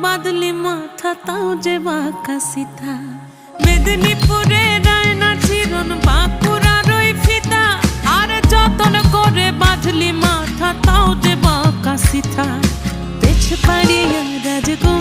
বাদলি মাথা তাও যে বাঁকা সিথা মেদিনীপুরে রায়না চিরন বাঁকুড়ার ওই ফিতা আর যতন করে বাঁধলি মাথা তাও যে বাঁকা সিথা পেছ পাড়িয়া রাজগো